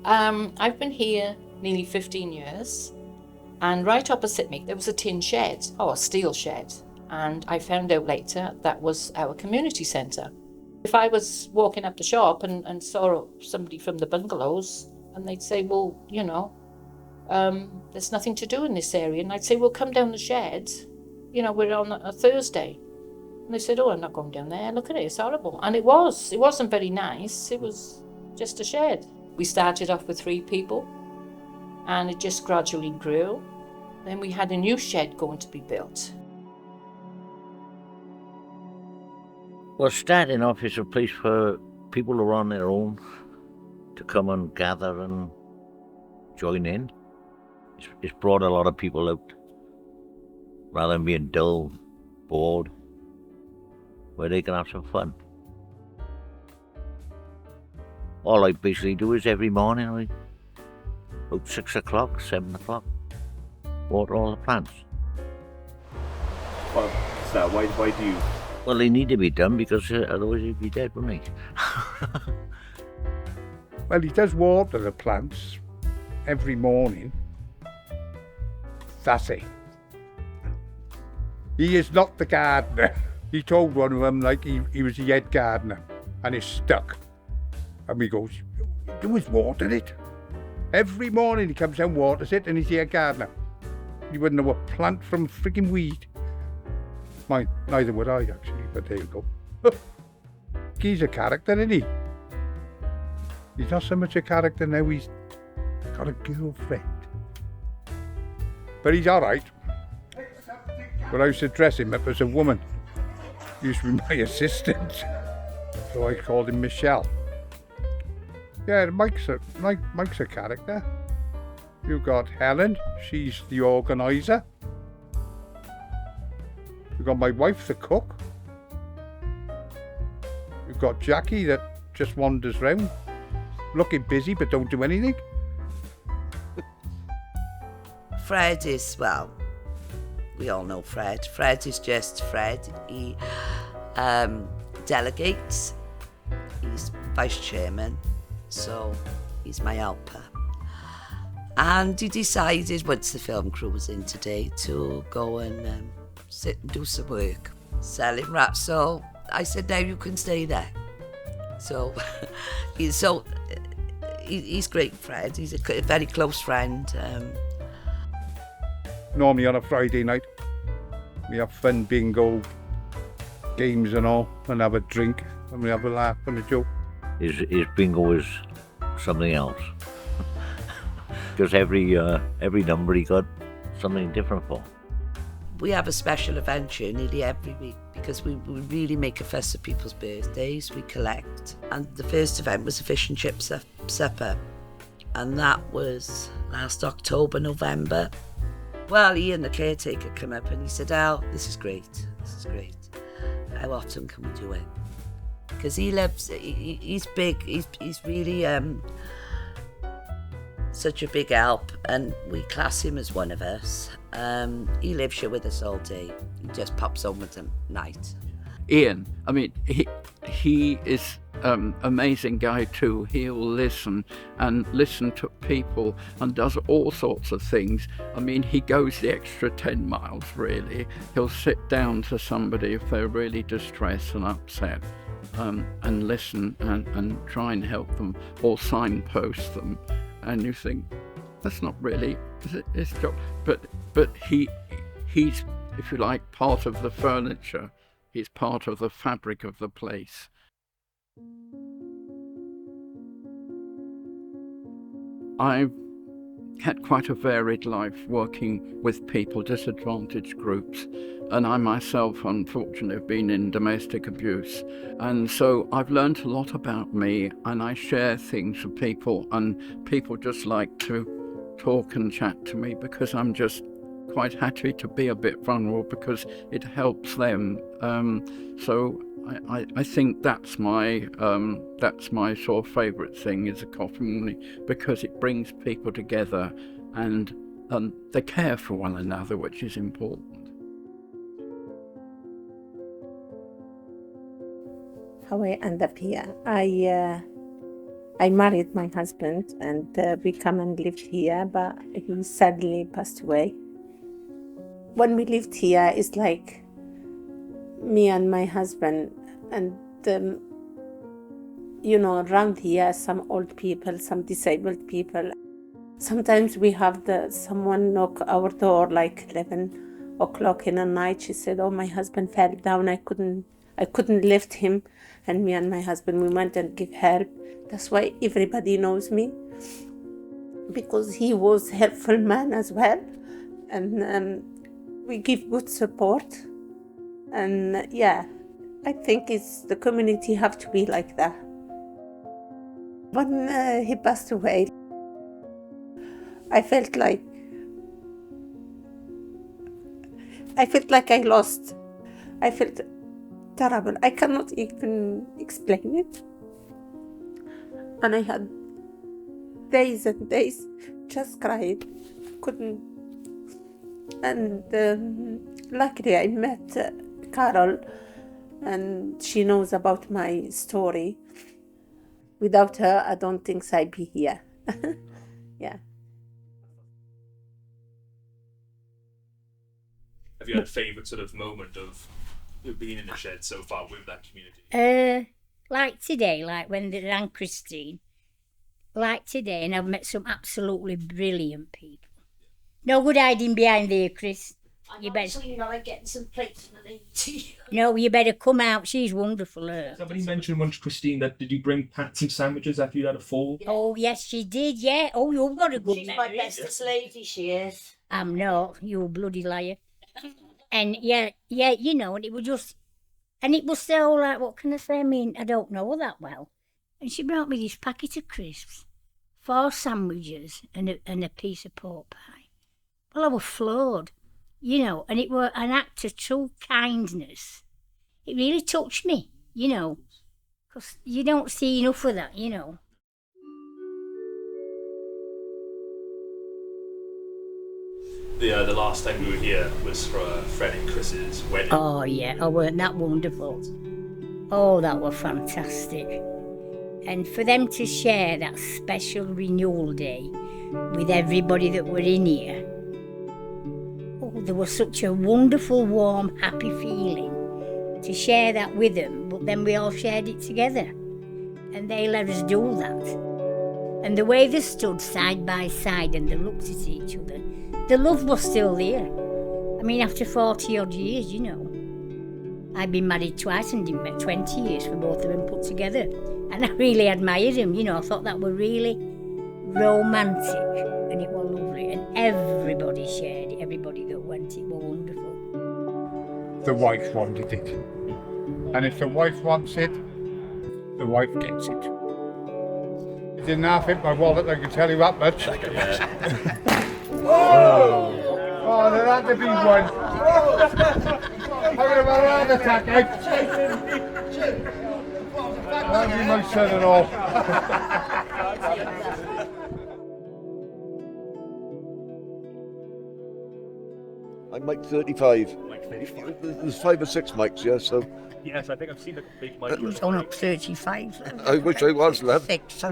I've been here nearly 15 years, and right opposite me there was a tin shed, or a steel shed, and I found out later that was our community centre. If I was walking up the shop and saw somebody from the bungalows, and they'd say, well, there's nothing to do in this area, and I'd say, well, come down the shed, we're on a Thursday. And they said, oh, I'm not going down there, look at it, it's horrible. And it wasn't very nice, it was just a shed. We started off with 3 people, and it just gradually grew. Then we had a new shed going to be built. Well, starting off is a place for people who are on their own to come and gather and join in. It's brought a lot of people out, rather than being dull, bored, where they can have some fun. All I basically do is every morning, about 6 o'clock, 7 o'clock, water all the plants. Well, what's that? Why do you? Well, they need to be done because otherwise they'd be dead, wouldn't they? Well, he does water the plants every morning. That's it. He is not the gardener. He told one of them he was the head gardener, and it's stuck. And he goes, do is water it. Every morning he comes down and waters it, and he's the head gardener. You wouldn't know a plant from freaking weed. Neither would I, actually, but there you go. He's a character, isn't he? He's not so much a character now, he's got a girlfriend. But he's all right. But I used to dress him up as a woman. He used to be my assistant. So I called him Michelle. Yeah, Mike's a character. You've got Helen, she's the organiser. You've got my wife, the cook. You've got Jackie that just wanders round, looking busy but don't do anything. Fred is, well, we all know Fred. Fred is just Fred. He delegates. He's vice chairman, so he's my helper. And he decided, once the film crew was in today, to go and sit and do some work, selling wraps. So I said, now you can stay there. So he's great, Fred. He's a very close friend. Normally on a Friday night, we have fun, bingo, games and all, and have a drink, and we have a laugh and a joke. His bingo is something else. Because every number he got something different for. We have a special adventure nearly every week because we really make a fuss of people's birthdays. We collect. And the first event was a fish and chip supper. And that was last October, November. Well, Ian, the caretaker, came up and he said, Al, this is great. How often can we do it? Because he's big, he's really such a big help, and we class him as one of us. He lives here with us all day. He just pops home at night. Ian, I mean, he is amazing guy too. He'll listen to people and does all sorts of things. I mean, he goes the extra 10 miles, really. He'll sit down to somebody if they're really distressed and upset, and listen and try and help them or signpost them. And you think, that's not really his job. But he's, if you like, part of the furniture. He's part of the fabric of the place. I've had quite a varied life working with people, disadvantaged groups, and I myself, unfortunately, have been in domestic abuse. And so I've learned a lot about me, and I share things with people, and people just like to talk and chat to me because I'm just quite happy to be a bit vulnerable because it helps them. So I think that's my sort of favourite thing is a coffee morning, because it brings people together and they care for one another, which is important. How I end up here, I I married my husband and we come and lived here, but he sadly passed away. When we lived here, it's like me and my husband, and around here, some old people, some disabled people. Sometimes we have someone knock our door like 11 o'clock in the night. She said, "Oh, my husband fell down. I couldn't lift him." And me and my husband, we went and give help. That's why everybody knows me, because he was a helpful man as well. And we give good support. And I think the community have to be like that. When he passed away, I felt like I lost. I felt terrible. I cannot even explain it. And I had days and days just crying. Couldn't. And luckily I met Carol, and she knows about my story. Without her, I don't think I'd be here. Yeah. Have you had a favourite sort of moment of being in the shed so far with that community? Like today, like when they rang Christine, like today, and I've met some absolutely brilliant people. No good hiding behind there, Chris. You better. Like getting some plates and tea. No, you better come out. She's wonderful, her. Somebody mentioned once, Christine, that did you bring Pat and sandwiches after you had a fall? Yeah. Oh, yes, she did, yeah. Oh, you've got a good She's memory. my bestest lady, she is. I'm not, you bloody liar. And and it was just, and it was so like, what can I say? I mean, I don't know her that well. And she brought me this packet of crisps, 4 sandwiches and a piece of pork pie. Well, I was floored, and it were an act of true kindness. It really touched me, because you don't see enough of that, The last time we were here was for Fred and Chris's wedding. Oh, yeah. Oh, weren't that wonderful? Oh, that was fantastic. And for them to share that special renewal day with everybody that were in here, there was such a wonderful, warm, happy feeling to share that with them, but then we all shared it together. And they let us do that. And the way they stood side by side and they looked at each other, the love was still there. I mean, after 40 odd years, I'd been married twice and didn't met 20 years for both of them put together. And I really admired them, I thought that were really romantic and it was lovely. And everybody shared it, everybody that went, it was wonderful. The wife wanted it. And if the wife wants it, the wife gets it. It didn't half hit my wallet, I can tell you that much. Oh, there had to be one. I'm going to have a heart attack, That'll be my son-in-law. I'm Mike 35. Mike 35. There's 5 or 6 mics, yeah, so... Yes, I think I've seen a big mic. It was on up 35. I wish I was, lad. 6.